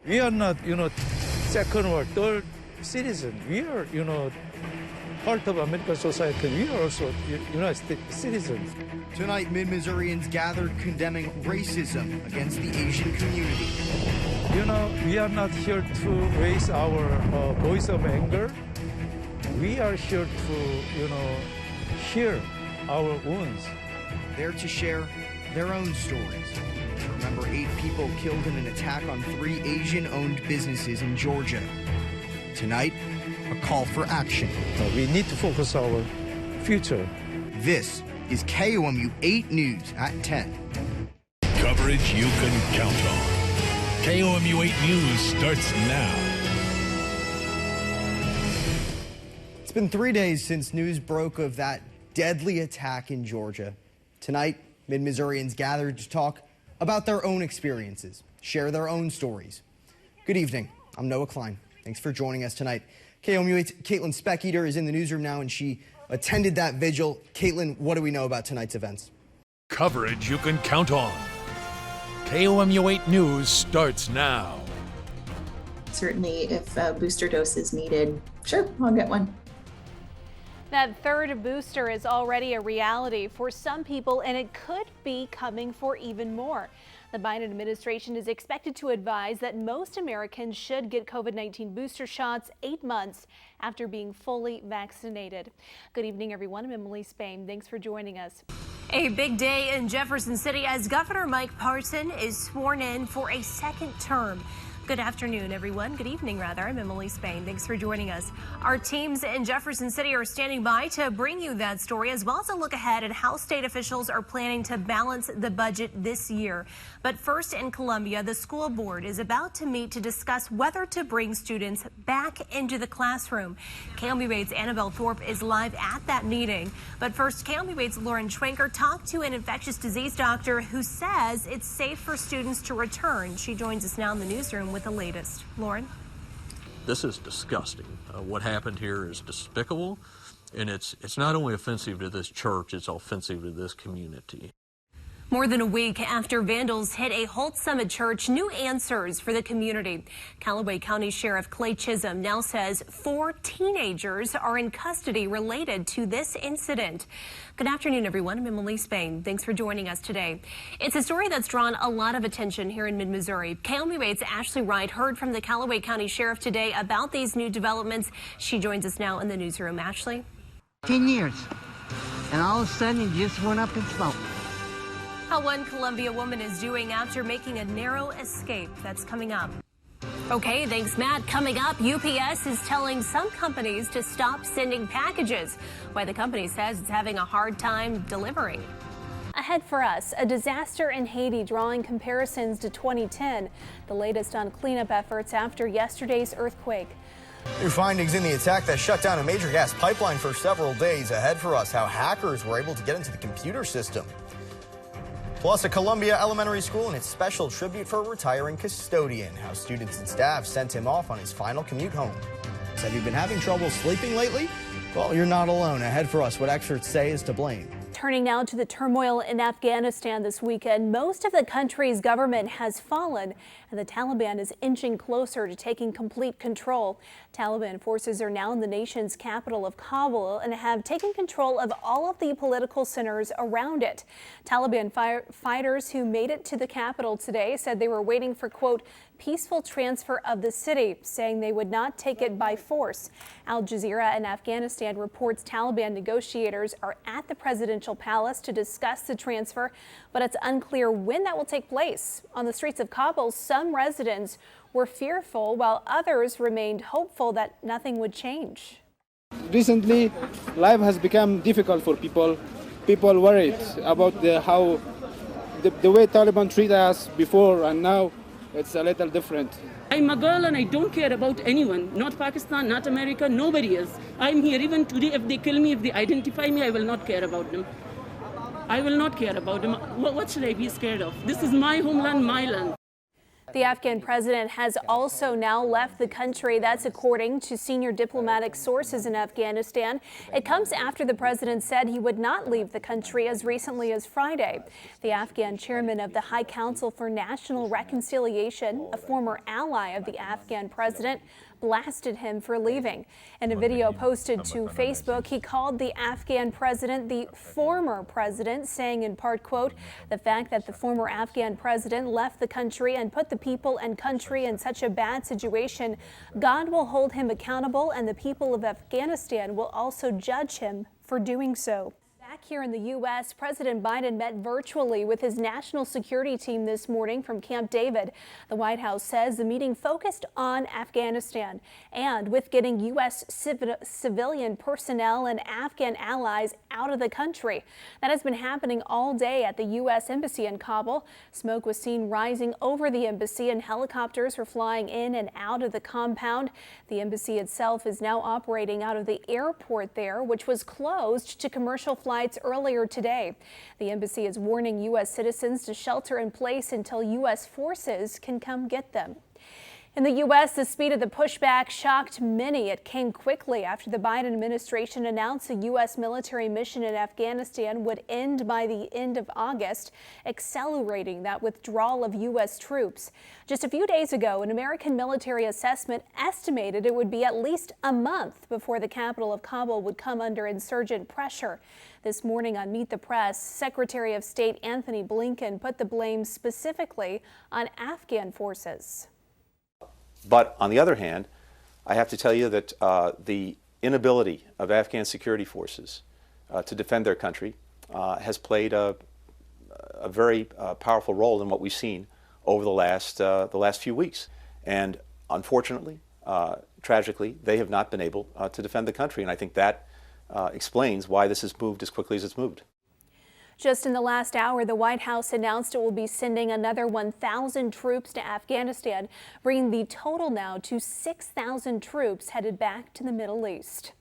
We are not, second or third citizen. We are, part of American society. We are also United States citizens. Tonight, Mid-Missourians gathered condemning racism against the Asian community. We are not here to raise our voice of anger. We are here to, hear our wounds. There to share their own stories. Remember, 8 people killed in an attack on 3 Asian-owned businesses in Georgia. Tonight, a call for action. We need to focus our future. This is KOMU 8 News at 10. Coverage you can count on. KOMU 8 News starts now. It's been 3 days since news broke of that deadly attack in Georgia. Tonight, Mid-Missourians gathered to talk about their own experiences, share their own stories. Good evening. I'm Noah Klein. Thanks for joining us tonight. KOMU 8's Caitlin Specketer is in the newsroom now, and she attended that vigil. Caitlin, what do we know about tonight's events? Coverage you can count on. KOMU 8 News starts now. Certainly, if a booster dose is needed, sure, I'll get one. That third booster is already a reality for some people, and it could be coming for even more. The Biden administration is expected to advise that most Americans should get COVID-19 booster shots 8 months after being fully vaccinated. Good evening, everyone. I'm Emily Spain. Thanks for joining us. A big day in Jefferson City as Governor Mike Parson is sworn in for a second term. Good afternoon, everyone. Good evening, rather. I'm Emily Spain. Thanks for joining us. Our teams in Jefferson City are standing by to bring you that story, as well as a look ahead at how state officials are planning to balance the budget this year. But first, in Columbia, the school board is about to meet to discuss whether to bring students back into the classroom. KOMU 8's Annabelle Thorpe is live at that meeting. But first, KOMU 8's Lauren Schwenker talked to an infectious disease doctor who says it's safe for students to return. She joins us now in the newsroom with the latest. Lauren? This is disgusting. What happened here is despicable, and it's not only offensive to this church, it's offensive to this community. More than a week after vandals hit a Holt Summit church, new answers for the community. Callaway County Sheriff Clay Chisholm now says 4 teenagers are in custody related to this incident. Good afternoon, everyone. I'm Emily Spain. Thanks for joining us today. It's a story that's drawn a lot of attention here in mid-Missouri. KOMU 8's Ashley Wright heard from the Callaway County Sheriff today about these new developments. She joins us now in the newsroom. Ashley? 10 years, and all of a sudden it just went up in smoke. How one Columbia woman is doing after making a narrow escape. That's coming up. Okay, thanks, Matt. Coming up, UPS is telling some companies to stop sending packages. Why the company says it's having a hard time delivering. Ahead for us, a disaster in Haiti drawing comparisons to 2010. The latest on cleanup efforts after yesterday's earthquake. New findings in the attack that shut down a major gas pipeline for several days. Ahead for us, how hackers were able to get into the computer system. Plus, a Columbia Elementary School and its special tribute for a retiring custodian. How students and staff sent him off on his final commute home. Have you been having trouble sleeping lately? Well, you're not alone. Ahead for us, what experts say is to blame. Turning now to the turmoil in Afghanistan this weekend, most of the country's government has fallen, and the Taliban is inching closer to taking complete control. Taliban forces are now in the nation's capital of Kabul and have taken control of all of the political centers around it. Taliban fighters who made it to the capital today said they were waiting for, quote, peaceful transfer of the city, saying they would not take it by force. Al Jazeera in Afghanistan reports Taliban negotiators are at the presidential palace to discuss the transfer, but it's unclear when that will take place. On the streets of Kabul, some residents were fearful, while others remained hopeful that nothing would change. Recently, life has become difficult for people. People worried about the way Taliban treat us before and now. It's a little different. I'm a girl and I don't care about anyone, not Pakistan, not America, nobody else. I'm here even today. If they kill me, if they identify me, I will not care about them. I will not care about them. What should I be scared of? This is my homeland, my land. The Afghan president has also now left the country. That's according to senior diplomatic sources in Afghanistan. It comes after the president said he would not leave the country as recently as Friday. The Afghan chairman of the High Council for National Reconciliation, a former ally of the Afghan president, blasted him for leaving. In a video posted to Facebook, he called the Afghan president the former president, saying in part, quote, "The fact that the former Afghan president left the country and put the people and country in such a bad situation, God will hold him accountable, and the people of Afghanistan will also judge him for doing so." Back here in the U.S., President Biden met virtually with his national security team this morning from Camp David. The White House says the meeting focused on Afghanistan and with getting U.S. civilian personnel and Afghan allies out of the country. That has been happening all day at the U.S. Embassy in Kabul. Smoke was seen rising over the embassy and helicopters were flying in and out of the compound. The embassy itself is now operating out of the airport there, which was closed to commercial flights earlier today. The embassy is warning U.S. citizens to shelter in place until U.S. forces can come get them. In the U.S., the speed of the pushback shocked many. It came quickly after the Biden administration announced a U.S. military mission in Afghanistan would end by the end of August, accelerating that withdrawal of U.S. troops. Just a few days ago, an American military assessment estimated it would be at least a month before the capital of Kabul would come under insurgent pressure. This morning on Meet the Press, Secretary of State Anthony Blinken put the blame specifically on Afghan forces. But on the other hand, I have to tell you that the inability of Afghan security forces to defend their country has played a very powerful role in what we've seen over the last few weeks. And unfortunately, tragically, they have not been able to defend the country. And I think that explains why this has moved as quickly as it's moved. Just in the last hour, the White House announced it will be sending another 1,000 troops to Afghanistan, bringing the total now to 6,000 troops headed back to the Middle East.